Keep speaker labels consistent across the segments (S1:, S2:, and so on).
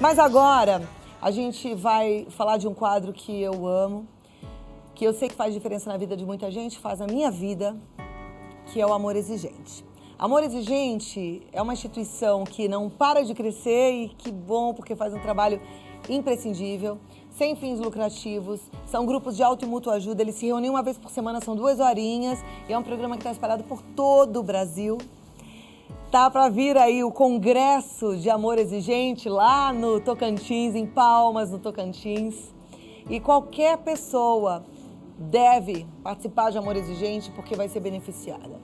S1: Mas agora a gente vai falar de um quadro que eu amo, que eu sei que faz diferença na vida de muita gente, faz na minha vida, que é o Amor Exigente. Amor Exigente é uma instituição que não para de crescer e que bom, porque faz um trabalho imprescindível, sem fins lucrativos, são grupos de auto e mútua ajuda, eles se reúnem uma vez por semana, são 2 horinhas, e é um programa que está espalhado por todo o Brasil. Tá para vir aí o Congresso de Amor Exigente lá no Tocantins, em Palmas, no Tocantins. E qualquer pessoa deve participar de Amor Exigente porque vai ser beneficiada.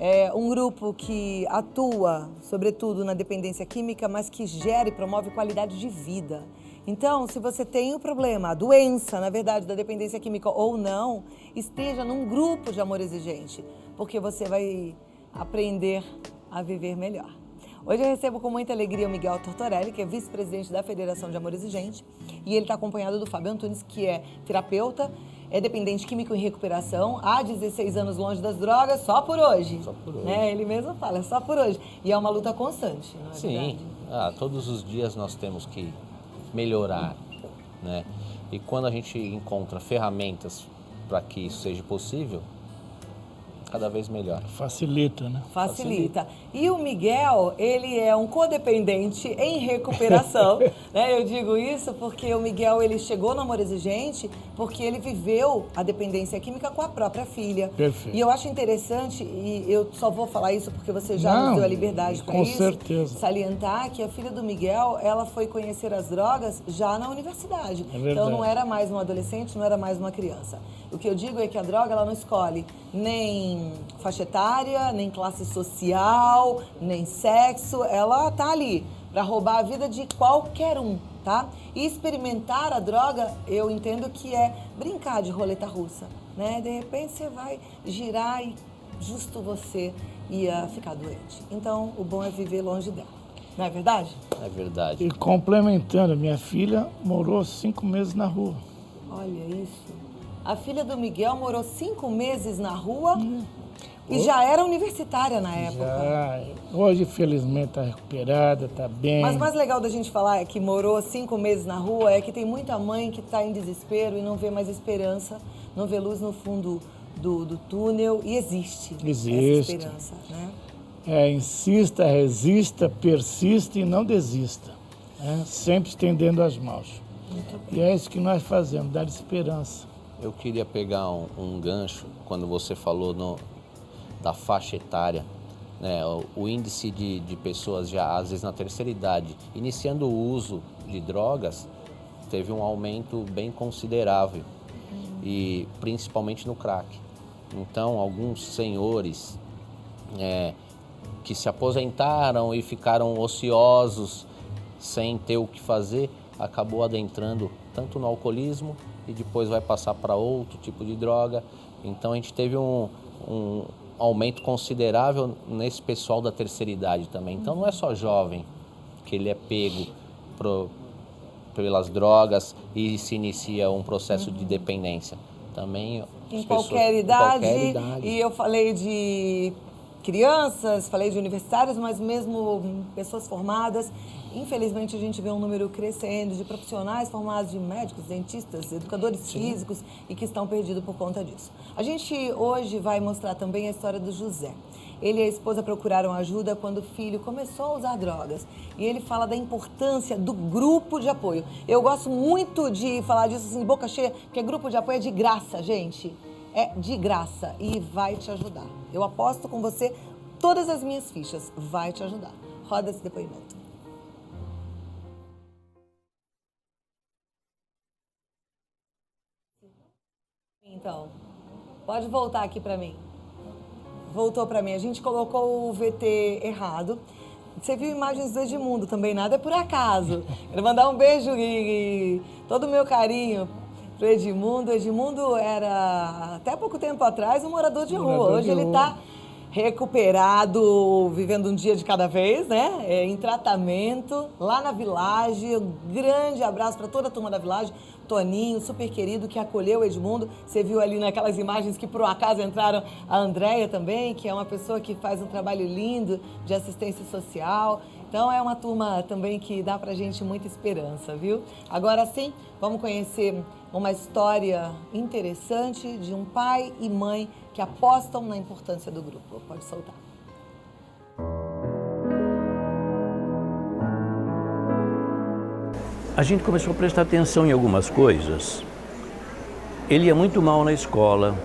S1: É um grupo que atua, sobretudo, na dependência química, mas que gera e promove qualidade de vida. Então, se você tem o problema, a doença, na verdade, da dependência química ou não, esteja num grupo de Amor Exigente, porque você vai aprender a viver melhor. Hoje eu recebo com muita alegria o Miguel Tortorelli, que é vice-presidente da Federação de Amor Exigente, e ele está acompanhado do Fábio Antunes, que é terapeuta, é dependente químico em recuperação, há 16 anos longe das drogas, só por hoje.
S2: Só por hoje.
S1: Né? Ele mesmo fala, é só por hoje. E é uma luta constante, não é
S2: Sim,
S1: verdade?
S2: Todos os dias nós temos que melhorar, né? E quando a gente encontra ferramentas para que isso seja possível, cada vez melhor.
S3: Facilita, né?
S1: Facilita. E o Miguel, ele é um codependente em recuperação, né? Eu digo isso porque o Miguel, ele chegou no Amor Exigente porque ele viveu a dependência química com a própria filha.
S3: Perfeito.
S1: E eu acho interessante, e eu só vou falar isso porque você já nos deu a liberdade para isso.
S3: Com certeza.
S1: Salientar que a filha do Miguel, ela foi conhecer as drogas já na universidade.
S3: É verdade.
S1: Então não era mais um adolescente, não era mais uma criança. O que eu digo é que a droga, ela não escolhe nem faixa etária, nem classe social, nem sexo, ela tá ali para roubar a vida de qualquer um, tá? E experimentar a droga, eu entendo que é brincar de roleta russa, né? De repente você vai girar e justo você ia ficar doente. Então, o bom é viver longe dela, não é verdade?
S2: É verdade.
S3: E complementando, minha filha morou 5 meses na rua.
S1: Olha isso. A filha do Miguel morou 5 meses na rua e já era universitária na época.
S3: Já, hoje, felizmente, está recuperada, está bem.
S1: Mas o mais legal da gente falar é que morou 5 meses na rua é que tem muita mãe que está em desespero e não vê mais esperança, não vê luz no fundo do túnel e existe essa esperança, né?
S3: Insista, resista, persista e não desista. Né? Sempre estendendo as mãos. E é isso que nós fazemos, dar esperança.
S2: Eu queria pegar um gancho quando você falou da faixa etária, né? O índice de pessoas já, às vezes, na terceira idade, iniciando o uso de drogas, teve um aumento bem considerável, e principalmente no crack. Então, alguns senhores que se aposentaram e ficaram ociosos, sem ter o que fazer, acabou adentrando tanto no alcoolismo e depois vai passar para outro tipo de droga. Então a gente teve um aumento considerável nesse pessoal da terceira idade também. Então não é só jovem que ele é pego pelas drogas e se inicia um processo de dependência. Também
S1: em qualquer idade.
S2: Em qualquer idade.
S1: E eu falei de crianças, falei de universitários, mas mesmo pessoas formadas. Infelizmente, a gente vê um número crescendo de profissionais formados de médicos, dentistas, educadores físicos e que estão perdidos por conta disso. A gente hoje vai mostrar também a história do José. Ele e a esposa procuraram ajuda quando o filho começou a usar drogas. E ele fala da importância do grupo de apoio. Eu gosto muito de falar disso assim, de boca cheia, porque grupo de apoio é de graça, gente. É de graça e vai te ajudar. Eu aposto com você todas as minhas fichas. Vai te ajudar. Roda esse depoimento. Então, pode voltar aqui para mim. Voltou para mim. A gente colocou o VT errado. Você viu imagens do Edmundo também, nada é por acaso. Quero mandar um beijo e todo o meu carinho pro Edmundo. O Edmundo era, até pouco tempo atrás, um morador de rua. Hoje ele está recuperado, vivendo um dia de cada vez, né? Em tratamento, lá na Village. Um grande abraço para toda a turma da Village. Toninho, super querido, que acolheu o Edmundo. Você viu ali naquelas imagens que, por acaso, entraram a Andréia também, que é uma pessoa que faz um trabalho lindo de assistência social. Então é uma turma também que dá pra gente muita esperança, viu? Agora sim, vamos conhecer uma história interessante de um pai e mãe que apostam na importância do grupo. Pode soltar.
S4: A gente começou a prestar atenção em algumas coisas. Ele ia muito mal na escola,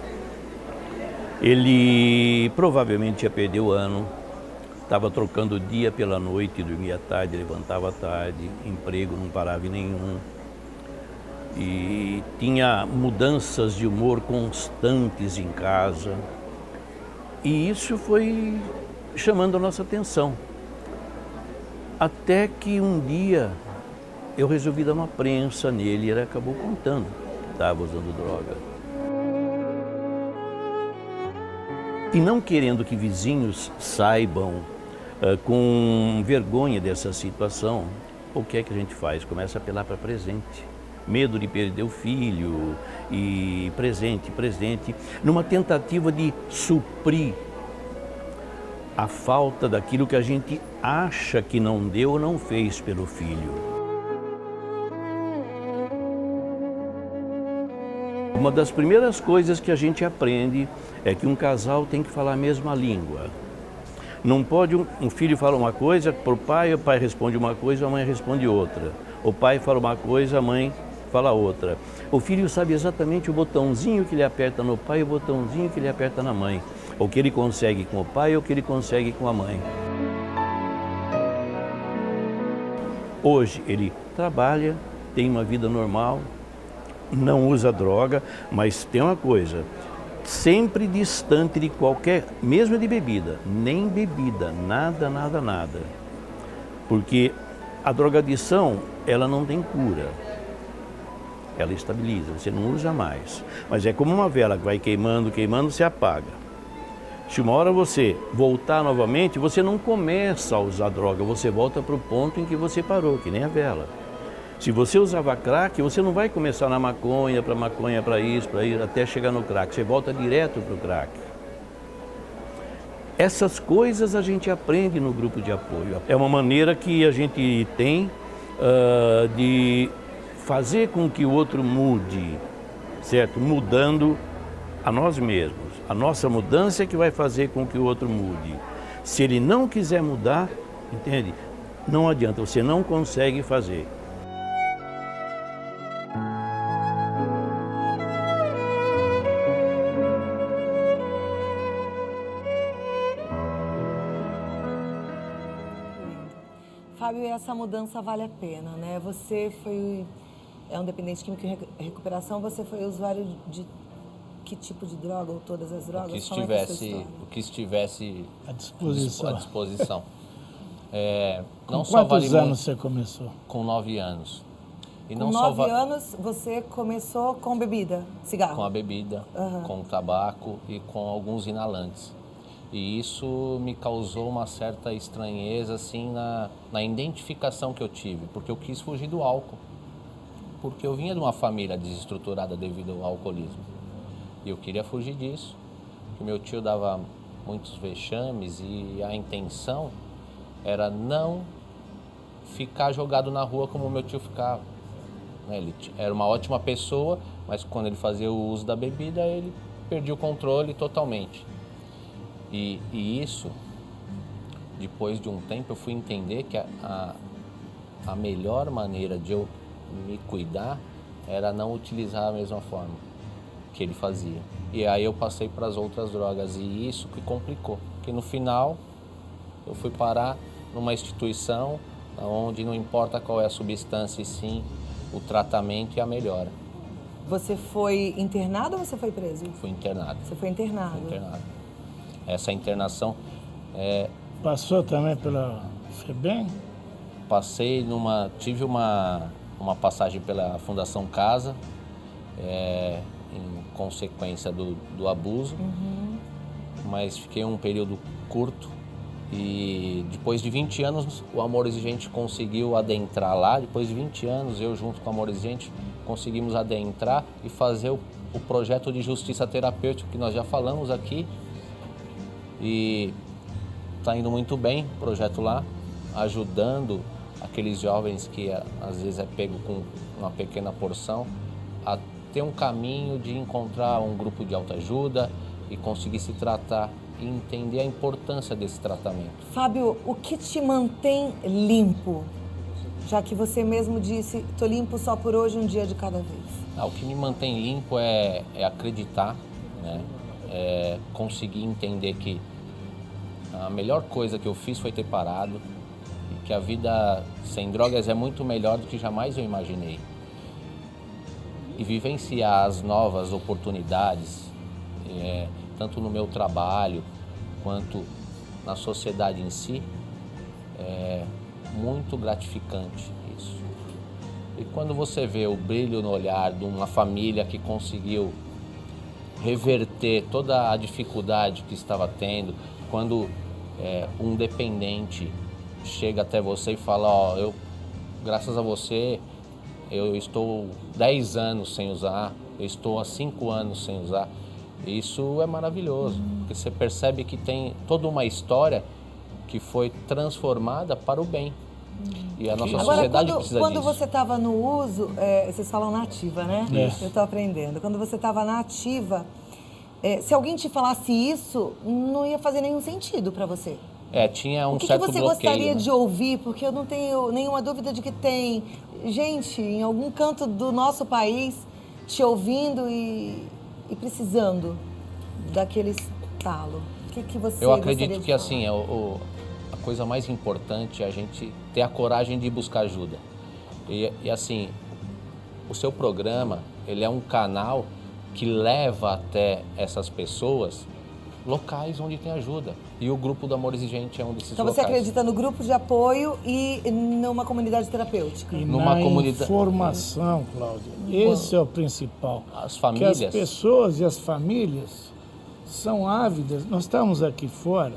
S4: ele provavelmente ia perder o ano, estava trocando o dia pela noite, dormia tarde, levantava tarde, emprego não parava em nenhum. E tinha mudanças de humor constantes em casa. E isso foi chamando a nossa atenção. Até que um dia eu resolvi dar uma prensa nele e ele acabou contando que estava usando droga. E não querendo que vizinhos saibam, com vergonha dessa situação, o que é que a gente faz? Começa a apelar para presente. Medo de perder o filho e presente, numa tentativa de suprir a falta daquilo que a gente acha que não deu ou não fez pelo filho. Uma das primeiras coisas que a gente aprende é que um casal tem que falar a mesma língua. Não pode um filho falar uma coisa para o pai responde uma coisa, a mãe responde outra. O pai fala uma coisa, a mãe fala outra. O filho sabe exatamente o botãozinho que ele aperta no pai e o botãozinho que ele aperta na mãe. O que ele consegue com o pai ou o que ele consegue com a mãe. Hoje ele trabalha, tem uma vida normal, não usa droga, mas tem uma coisa, sempre distante de qualquer, mesmo de bebida, nem bebida, nada. Porque a drogadição, ela não tem cura. Ela estabiliza, você não usa mais. Mas é como uma vela que vai queimando, se apaga. Se uma hora você voltar novamente, você não começa a usar droga, você volta para o ponto em que você parou, que nem a vela. Se você usava crack, você não vai começar na maconha, para isso, até chegar no crack. Você volta direto para o crack. Essas coisas a gente aprende no grupo de apoio. É uma maneira que a gente tem de fazer com que o outro mude, certo? Mudando a nós mesmos. A nossa mudança é que vai fazer com que o outro mude. Se ele não quiser mudar, entende? Não adianta, você não consegue fazer.
S1: Fábio, essa mudança vale a pena, né? Você é um dependente químico em recuperação, você foi usuário de que tipo de droga ou todas as drogas?
S2: O que estivesse
S3: à disposição.
S2: Com
S3: quantos anos você começou?
S2: Com 9 anos.
S1: Com 9 anos você começou com bebida, cigarro?
S2: Com a bebida, com o tabaco e com alguns inalantes. E isso me causou uma certa estranheza assim, na identificação que eu tive, porque eu quis fugir do álcool. Porque eu vinha de uma família desestruturada devido ao alcoolismo. E eu queria fugir disso, porque meu tio dava muitos vexames e a intenção era não ficar jogado na rua como meu tio ficava. Ele era uma ótima pessoa, mas quando ele fazia o uso da bebida, ele perdia o controle totalmente. E isso, depois de um tempo, eu fui entender que a melhor maneira de eu me cuidar era não utilizar a mesma forma que ele fazia. E aí eu passei para as outras drogas e isso que complicou. Porque no final eu fui parar numa instituição onde não importa qual é a substância e sim o tratamento e a melhora.
S1: Você foi internado ou você foi preso?
S2: Fui internado.
S1: Você foi internado?
S2: Fui internado. Essa internação...
S3: Passou também pela FEBEM?
S2: Tive uma passagem pela Fundação Casa, em consequência do abuso, mas fiquei um período curto e depois de 20 anos o Amor Exigente conseguiu adentrar lá. Depois de 20 anos, eu junto com o Amor Exigente conseguimos adentrar e fazer o projeto de justiça terapêutica que nós já falamos aqui. E está indo muito bem o projeto lá. ajudando aqueles jovens que às vezes é pego com uma pequena porção a ter um caminho de encontrar um grupo de autoajuda e conseguir se tratar e entender a importância desse tratamento.
S1: Fábio, o que te mantém limpo? Já que você mesmo disse, tô limpo só por hoje, um dia de cada vez.
S2: O que me mantém limpo é acreditar, né? É conseguir entender que a melhor coisa que eu fiz foi ter parado e que a vida sem drogas é muito melhor do que jamais eu imaginei. E vivenciar as novas oportunidades, tanto no meu trabalho quanto na sociedade em si, é muito gratificante isso. E quando você vê o brilho no olhar de uma família que conseguiu reverter toda a dificuldade que estava tendo, quando um dependente chega até você e fala, graças a você, eu estou 10 anos sem usar, eu estou há 5 anos sem usar. Isso é maravilhoso, porque você percebe que tem toda uma história que foi transformada para o bem. E a nossa sociedade precisa disso.
S1: Quando você estava no uso, vocês falam na ativa, né?
S3: Isso.
S1: Eu estou aprendendo. Quando você estava na ativa, se alguém te falasse isso, não ia fazer nenhum sentido para você.
S2: Tinha um
S1: O
S2: certo
S1: que você
S2: bloqueio,
S1: gostaria
S2: né?
S1: de ouvir? Porque eu não tenho nenhuma dúvida de que tem gente em algum canto do nosso país te ouvindo e precisando daquele estalo. O que você
S2: Eu
S1: gostaria
S2: acredito
S1: de
S2: que
S1: falar?
S2: assim, a coisa mais importante é a gente ter a coragem de buscar ajuda. E assim, o seu programa, ele é um canal que leva até essas pessoas locais onde tem ajuda. E o grupo do Amor Exigente é um desses
S1: Então
S2: locais.
S1: você acredita no grupo de apoio e numa comunidade terapêutica?
S3: E
S2: Numa
S3: na
S2: comunidade-
S3: informação, Cláudia, esse é o principal.
S2: As famílias...
S3: Que as pessoas e as famílias são ávidas. Nós estávamos aqui fora,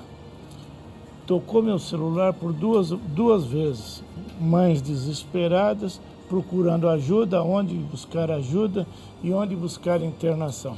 S3: tocou meu celular por duas vezes. Mães desesperadas, procurando ajuda, onde buscar ajuda e onde buscar internação.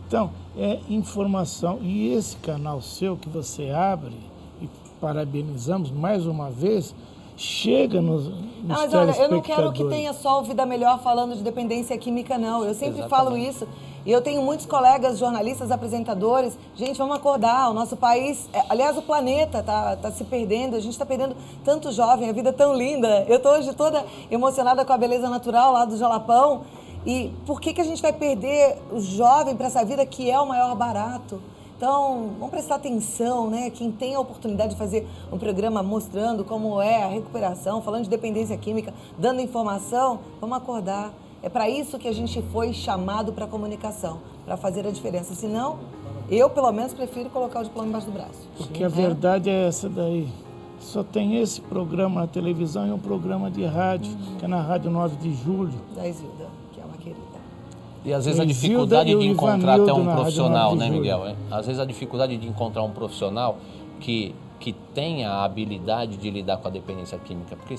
S3: Então, é informação. E esse canal seu que você abre, e parabenizamos mais uma vez, chega nos
S1: Mas olha, eu não quero que
S3: telespectadores.
S1: tenha só o Vida Melhor falando de dependência química, não. Eu sempre
S2: Exatamente.
S1: falo isso. E eu tenho muitos colegas, jornalistas, apresentadores. Gente, vamos acordar. O nosso país, aliás, o planeta tá se perdendo. A gente está perdendo tanto jovem, a vida é tão linda. Eu estou hoje toda emocionada com a beleza natural lá do Jalapão. E por que a gente vai perder o jovem para essa vida que é o maior barato? Então, vamos prestar atenção, né? Quem tem a oportunidade de fazer um programa mostrando como é a recuperação, falando de dependência química, dando informação, vamos acordar. É para isso que a gente foi chamado para a comunicação, para fazer a diferença. Senão, eu, pelo menos, prefiro colocar o diploma embaixo do braço.
S3: Porque a verdade é essa daí. Só tem esse programa na televisão e um programa de rádio, que é na Rádio 9 de Julho.
S1: Da Isilda, que é uma querida.
S2: E às vezes a
S3: O
S2: dificuldade
S3: Isilda
S2: de
S3: e o
S2: encontrar até
S3: Ivanildo
S2: um
S3: na Rádio
S2: profissional,
S3: 9 de
S2: né,
S3: Julho.
S2: Miguel? Às vezes a dificuldade de encontrar um profissional que tenha a habilidade de lidar com a dependência química. Porque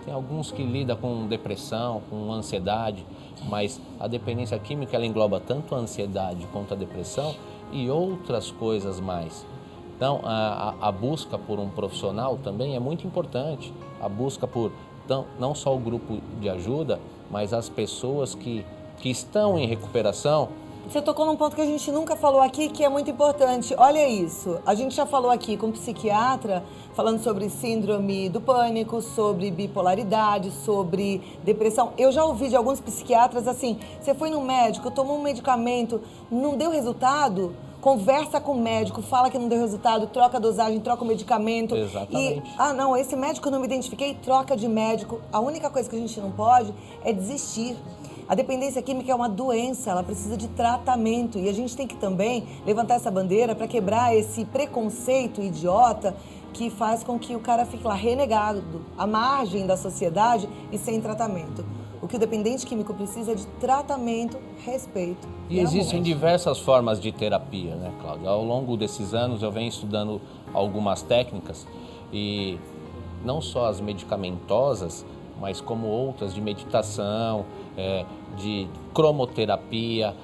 S2: tem alguns que lidam com depressão, com ansiedade, mas a dependência química ela engloba tanto a ansiedade quanto a depressão e outras coisas mais. Então, a busca por um profissional também é muito importante. A busca por não só o grupo de ajuda, mas as pessoas que estão em recuperação.
S1: Você tocou num ponto que a gente nunca falou aqui, que é muito importante. Olha isso, a gente já falou aqui com um psiquiatra, falando sobre síndrome do pânico, sobre bipolaridade, sobre depressão. Eu já ouvi de alguns psiquiatras assim, você foi no médico, tomou um medicamento, não deu resultado? Conversa com o médico, fala que não deu resultado, troca a dosagem, troca o medicamento.
S2: Exatamente.
S1: E, não, esse médico eu não me identifiquei, troca de médico. A única coisa que a gente não pode é desistir. A dependência química é uma doença, ela precisa de tratamento. E a gente tem que também levantar essa bandeira para quebrar esse preconceito idiota que faz com que o cara fique lá renegado, à margem da sociedade e sem tratamento. O que o dependente químico precisa é de tratamento, respeito
S2: E existem diversas formas de terapia, né, Cláudia? Ao longo desses anos eu venho estudando algumas técnicas e não só as medicamentosas, mas como outras de meditação, de cromoterapia.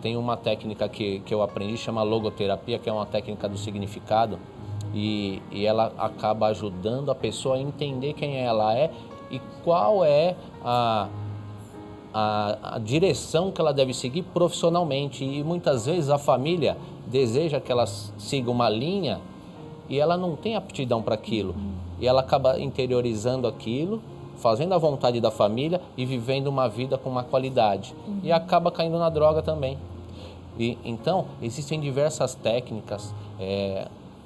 S2: Tem uma técnica que eu aprendi, chama logoterapia, que é uma técnica do significado, e ela acaba ajudando a pessoa a entender quem ela é e qual é a direção que ela deve seguir profissionalmente. E muitas vezes a família deseja que ela siga uma linha e ela não tem aptidão para aquilo. E ela acaba interiorizando aquilo, fazendo a vontade da família e vivendo uma vida com uma qualidade. E acaba caindo na droga também. Então, existem diversas técnicas.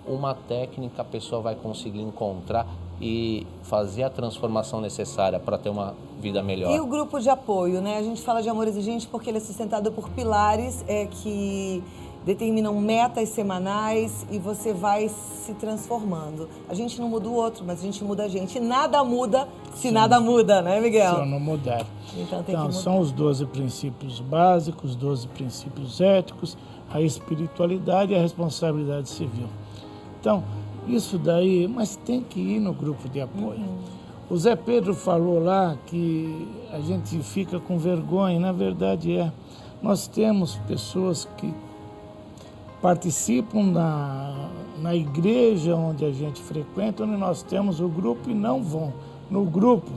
S2: Uma técnica a pessoa vai conseguir encontrar e fazer a transformação necessária para ter uma vida melhor.
S1: E o grupo de apoio, né? A gente fala de amor exigente porque ele é sustentado por pilares que determinam metas semanais e você vai se transformando. A gente não muda o outro, mas a gente muda a gente. E nada muda se nada muda, né, Miguel?
S3: Se eu não mudar.
S1: Então tem que mudar.
S3: São os 12 princípios básicos, 12 princípios éticos, a espiritualidade e a responsabilidade civil. Então, isso daí, mas tem que ir no grupo de apoio. O Zé Pedro falou lá que a gente fica com vergonha, na verdade nós temos pessoas que participam na igreja onde a gente frequenta, onde nós temos o grupo e não vão no grupo,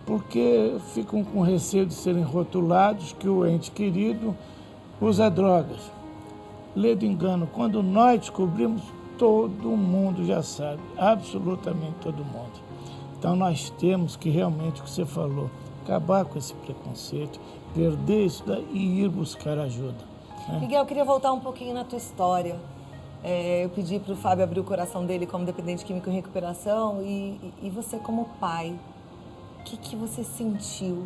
S3: porque ficam com receio de serem rotulados que o ente querido usa drogas. Lê do engano, quando nós descobrimos, todo mundo já sabe, absolutamente todo mundo. Então nós temos que realmente, o que você falou, acabar com esse preconceito, perder isso daí e ir buscar ajuda.
S1: Miguel, eu queria voltar um pouquinho na tua história. Eu pedi para o Fábio abrir o coração dele como dependente químico em recuperação e você como pai, o que você sentiu?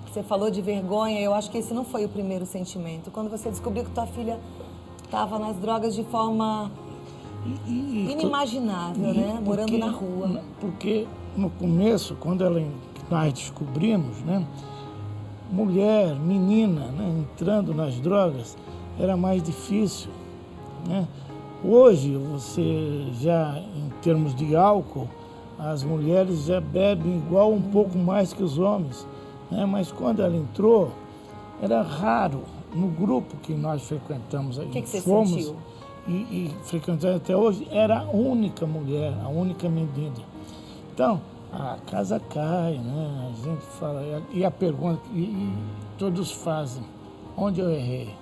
S1: Você falou de vergonha, eu acho que esse não foi o primeiro sentimento. Quando você descobriu que tua filha estava nas drogas de forma inimaginável, né? Morando na rua.
S3: Porque no começo, quando nós descobrimos, né? Mulher, menina, né? Entrando nas drogas, era mais difícil, né? Hoje, você já, em termos de álcool, as mulheres já bebem igual um pouco mais que os homens, né? Mas quando ela entrou, era raro. No grupo que nós frequentamos,
S1: o que você sentiu?
S3: E frequentamos até hoje, era a única mulher, a única menina. Então, a casa cai, né? A gente fala, e a pergunta, e todos fazem, onde eu errei?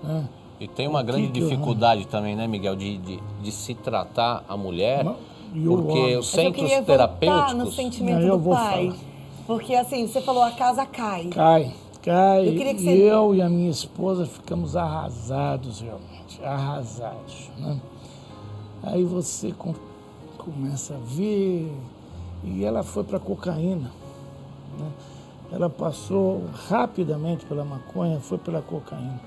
S3: Né?
S2: E tem uma grande dificuldade também, né, Miguel, de se tratar a mulher, porque os centros terapêuticos...
S1: no sentimento do pai, porque assim, você falou, a casa cai.
S3: Cai.
S1: E
S3: eu e a minha esposa ficamos arrasados, realmente, arrasados, né? Aí você começa a ver, e ela foi para cocaína, né? Ela passou rapidamente pela maconha, foi pela cocaína.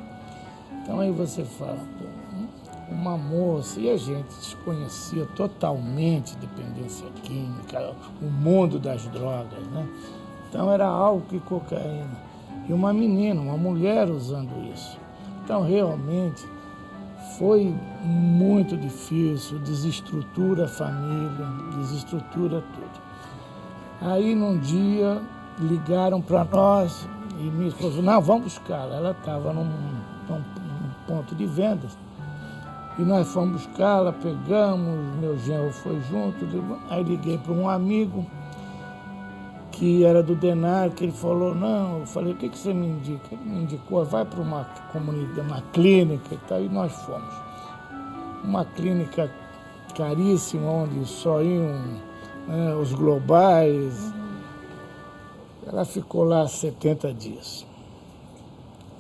S3: Então aí você fala, pô, uma moça, e a gente desconhecia totalmente dependência química, o mundo das drogas, né? Então era álcool e cocaína. E uma menina, uma mulher usando isso. Então, realmente, foi muito difícil, desestrutura a família, desestrutura tudo. Aí, num dia, ligaram para nós e minha esposa falou, não, vamos buscá-la. Ela estava num ponto de vendas. E nós fomos buscá-la, pegamos, meu genro foi junto. Aí liguei para um amigo que era do DENAR, que ele falou, não, eu falei, o que você me indica? Ele me indicou, vai para uma comunidade, uma clínica e tal, e nós fomos. Uma clínica caríssima, onde só iam, né, os globais. Ela ficou lá 70 dias.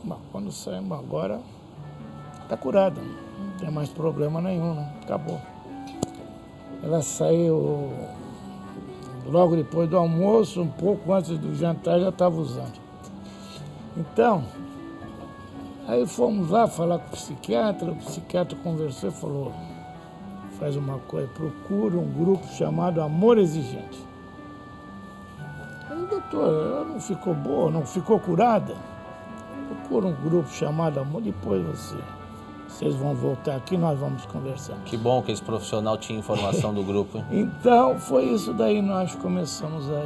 S3: Bom, quando saímos agora, está curada, não tem mais problema nenhum, né? Acabou. Ela saiu... Logo depois do almoço, um pouco antes do jantar, já estava usando. Então, aí fomos lá falar com o psiquiatra conversou e falou, faz uma coisa, procura um grupo chamado Amor Exigente. Eu, doutor, ela não ficou boa, não ficou curada? Procura um grupo chamado Amor, depois vocês vão voltar aqui, nós vamos conversar.
S2: Que bom que esse profissional tinha informação do grupo, hein?
S3: Então, foi isso daí, nós começamos a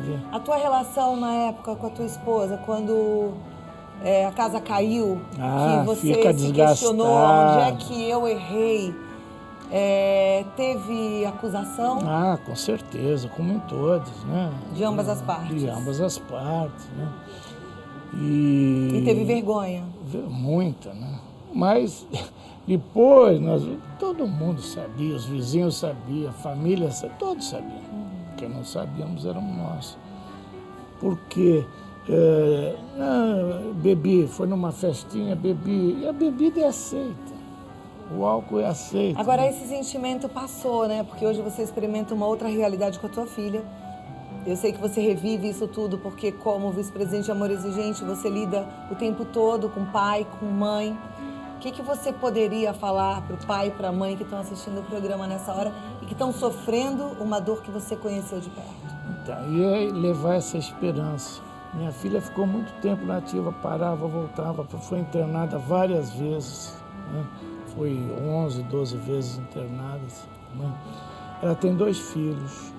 S3: ver.
S1: A tua relação na época com a tua esposa, quando a casa caiu, que você se questionou onde é que eu errei, Teve acusação
S3: Ah, com certeza, como em todas, né?
S1: de ambas as partes.
S3: De ambas as partes, né?
S1: E teve vergonha.
S3: Muita, né? Mas depois, todo mundo sabia, os vizinhos sabiam, a família sabia, todos sabiam. Quem não sabíamos éramos nós. Porque bebi, foi numa festinha, bebi, e a bebida é aceita. O álcool é aceito.
S1: Agora,
S3: né?
S1: esse sentimento passou, né? Porque hoje você experimenta uma outra realidade com a tua filha. Eu sei que você revive isso tudo, porque como vice-presidente de Amor Exigente, você lida o tempo todo com pai, com mãe. O que você poderia falar para o pai e para a mãe que estão assistindo o programa nessa hora e que estão sofrendo uma dor que você conheceu de perto?
S3: Então, e levar essa esperança. Minha filha ficou muito tempo na ativa, parava, voltava, foi internada várias vezes, né? Foi 11, 12 vezes internadas, né? Ela tem 2 filhos,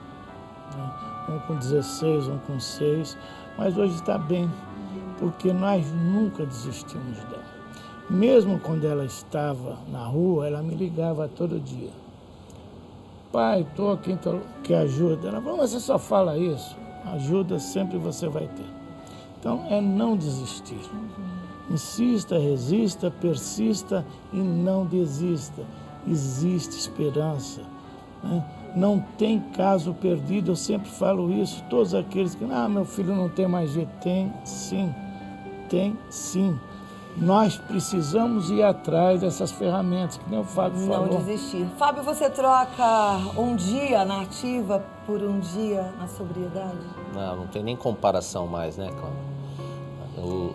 S3: né? Um com 16, um com 6, mas hoje está bem, porque nós nunca desistimos dela. Mesmo quando ela estava na rua, ela me ligava todo dia. Pai, estou aqui, que ajuda. Ela falou, mas você só fala isso? Ajuda sempre você vai ter. Então, é não desistir. Insista, resista, persista e não desista. Existe esperança, né? Não tem caso perdido, eu sempre falo isso. Todos aqueles que, meu filho não tem mais jeito. Tem sim, tem sim. Nós precisamos ir atrás dessas ferramentas, que nem o Fábio falou.
S1: Não desistir. Fábio, você troca um dia na ativa por um dia na sobriedade?
S2: Não tem nem comparação mais, né, Cláudia?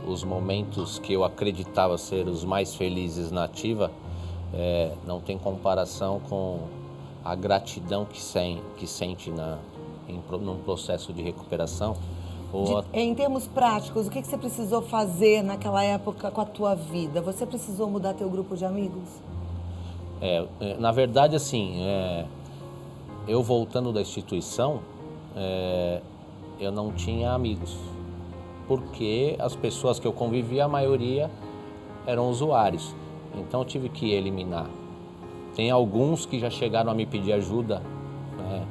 S2: Os momentos que eu acreditava ser os mais felizes na ativa, não tem comparação com a gratidão que sente num processo de recuperação.
S1: Em termos práticos, o que você precisou fazer naquela época com a tua vida? Você precisou mudar teu grupo de amigos?
S2: Na verdade, assim, eu voltando da instituição, eu não tinha amigos, porque as pessoas que eu convivia, a maioria eram usuários, então eu tive que eliminar. Tem alguns que já chegaram a me pedir ajuda, né,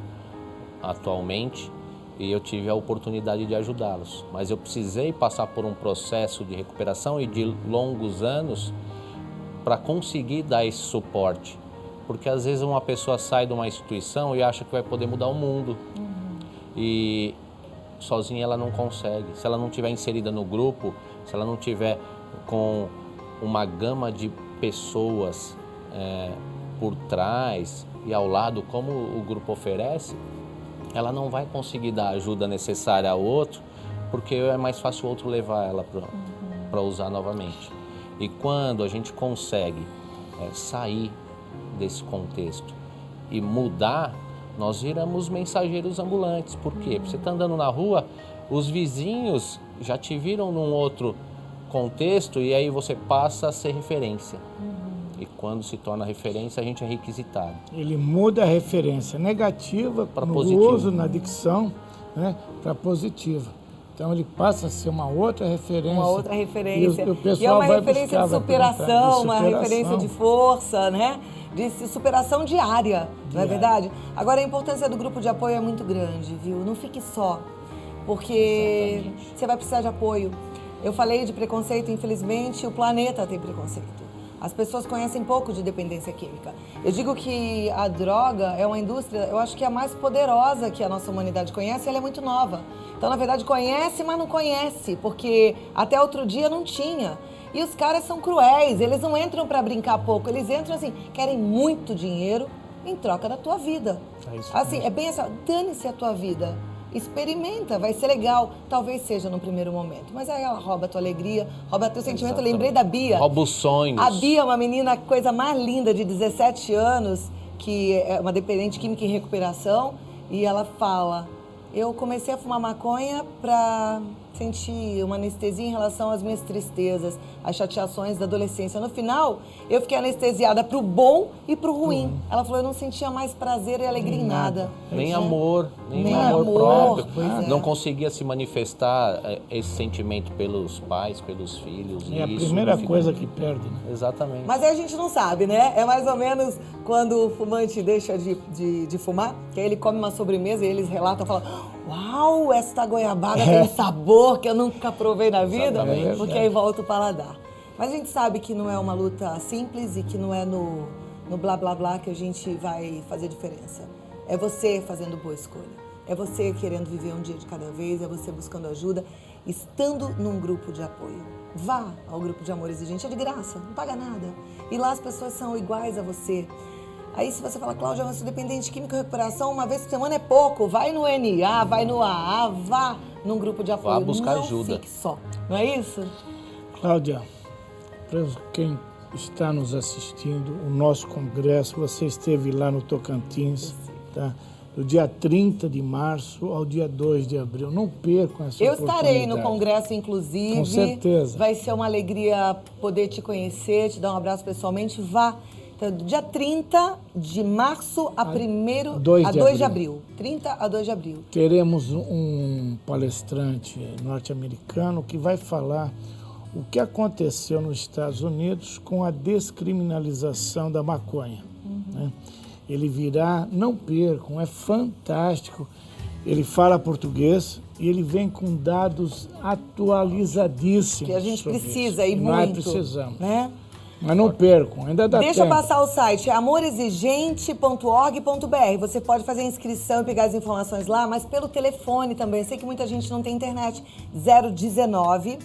S2: atualmente, e eu tive a oportunidade de ajudá-los. Mas eu precisei passar por um processo de recuperação e de longos anos para conseguir dar esse suporte. Porque às vezes uma pessoa sai de uma instituição e acha que vai poder mudar o mundo. E sozinha ela não consegue. Se ela não estiver inserida no grupo, se ela não tiver com uma gama de pessoas por trás e ao lado, como o grupo oferece, ela não vai conseguir dar a ajuda necessária ao outro, porque é mais fácil o outro levar ela para usar novamente. E quando a gente consegue sair desse contexto e mudar, nós viramos mensageiros ambulantes. Por quê? Porque você está andando na rua, os vizinhos já te viram num outro contexto e aí você passa a ser referência. E quando se torna referência, a gente é requisitado.
S3: Ele muda a referência negativa
S2: para
S3: no
S2: positivo.
S3: uso, na dicção, né, para positiva. Então ele passa a ser uma outra referência.
S1: Uma outra referência.
S3: E o pessoal
S1: e é uma
S3: vai
S1: referência
S3: buscar,
S1: de
S3: vai
S1: superação,
S3: perguntar,
S1: uma referência de força, né? De superação diária, não é verdade? Agora, a importância do grupo de apoio é muito grande, viu? Não fique só, porque
S2: Exatamente.
S1: você vai precisar de apoio. Eu falei de preconceito, infelizmente, o planeta tem preconceito. As pessoas conhecem pouco de dependência química. Eu digo que a droga é uma indústria, eu acho que é a mais poderosa que a nossa humanidade conhece, e ela é muito nova. Então, na verdade, conhece, mas não conhece, porque até outro dia não tinha. E os caras são cruéis, eles não entram para brincar pouco, eles entram assim, querem muito dinheiro em troca da tua vida.
S3: É isso
S1: Assim,
S3: mesmo.
S1: é bem assim, dane-se a tua vida. Experimenta, vai ser legal. Talvez seja no primeiro momento, mas aí ela rouba a tua alegria, rouba teu sentimento. Eu lembrei da Bia.
S2: Rouba os sonhos.
S1: A Bia é uma menina, coisa mais linda, de 17 anos, que é uma dependente química em recuperação, e ela fala, eu comecei a fumar maconha para sentir uma anestesia em relação às minhas tristezas, às chateações da adolescência. No final, eu fiquei anestesiada pro bom e pro ruim. Ela falou, eu não sentia mais prazer e alegria em nada.
S2: Nem
S1: né?
S2: amor, nem amor próprio. Não conseguia se manifestar esse sentimento pelos pais, pelos filhos.
S3: É a
S2: e isso
S3: primeira
S2: fica-
S3: coisa que perde, né?
S2: Exatamente.
S1: Mas aí a gente não sabe, né? É mais ou menos quando o fumante deixa de fumar, que aí ele come uma sobremesa e eles relatam, falam, uau, essa goiabada tem sabor que eu nunca provei na vida,
S2: Exatamente.
S1: porque aí volta o paladar. Mas a gente sabe que não é uma luta simples e que não é no blá blá blá que a gente vai fazer diferença. É você fazendo boa escolha. É você querendo viver um dia de cada vez, é você buscando ajuda, estando num grupo de apoio. Vá ao grupo de amor exigente, é de graça, não paga nada. E lá as pessoas são iguais a você. Aí se você fala, Cláudia, eu sou dependente de química e recuperação, uma vez por semana é pouco. Vai no NA, vai no AA, vá num grupo de apoio.
S2: Vá buscar
S1: não
S2: ajuda.
S1: Fique só. Não é isso?
S3: Cláudia, para quem está nos assistindo, o nosso congresso, você esteve lá no Tocantins, tá? Do dia 30 de março ao dia 2 de abril. Não percam essa
S1: Eu
S3: oportunidade.
S1: estarei no congresso, inclusive.
S3: Com certeza.
S1: Vai ser uma alegria poder te conhecer, te dar um abraço pessoalmente. Vá. Então, do dia 30 de março a 2 de abril. 30 a 2 de abril.
S3: Teremos um palestrante norte-americano que vai falar o que aconteceu nos Estados Unidos com a descriminalização da maconha. Né? Ele virá, não percam, é fantástico. Ele fala português e ele vem com dados atualizadíssimos.
S1: Que a gente
S3: sobre
S1: precisa
S3: isso.
S1: e
S3: Nós
S1: muito.
S3: precisamos.
S1: Né?
S3: Mas não percam, ainda dá
S1: Deixa eu
S3: tempo.
S1: passar o site, é amorexigente.org.br. Você pode fazer a inscrição e pegar as informações lá, mas pelo telefone também. Eu sei que muita gente não tem internet. 019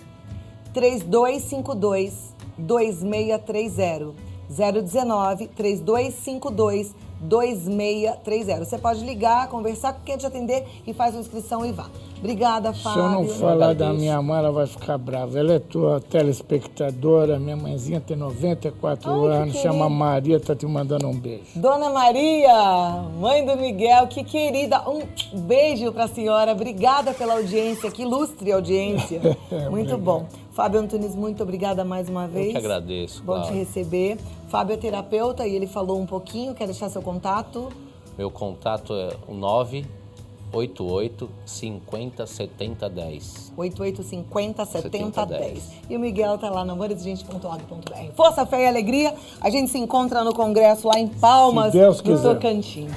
S1: 3252 2630. 019 3252 2630. Você pode ligar, conversar com quem te atender e faz a inscrição e vá. Obrigada,
S3: Se
S1: Fábio.
S3: eu não falar da
S2: agradeço.
S3: minha mãe, ela vai ficar brava. Ela é tua telespectadora, minha mãezinha tem 94
S1: Ai, que
S3: anos, chama
S1: querida.
S3: Maria, tá te mandando um beijo.
S1: Dona Maria, mãe do Miguel, que querida. Um beijo para a senhora. Obrigada pela audiência, que ilustre audiência. Muito bom. Fábio Antunes, muito obrigada mais uma vez.
S2: Eu que agradeço,
S1: Bom te
S2: Cláudia.
S1: receber. Fábio é terapeuta e ele falou um pouquinho. Quer deixar seu contato?
S2: Meu contato é o 988 50 70 10.
S1: 8850 70 10.
S2: 7010.
S1: E o Miguel tá lá no amorexigente.org.br. Força, fé e alegria. A gente se encontra no congresso lá em Palmas,
S3: Se Deus
S1: no
S3: quiser.
S1: Tocantins.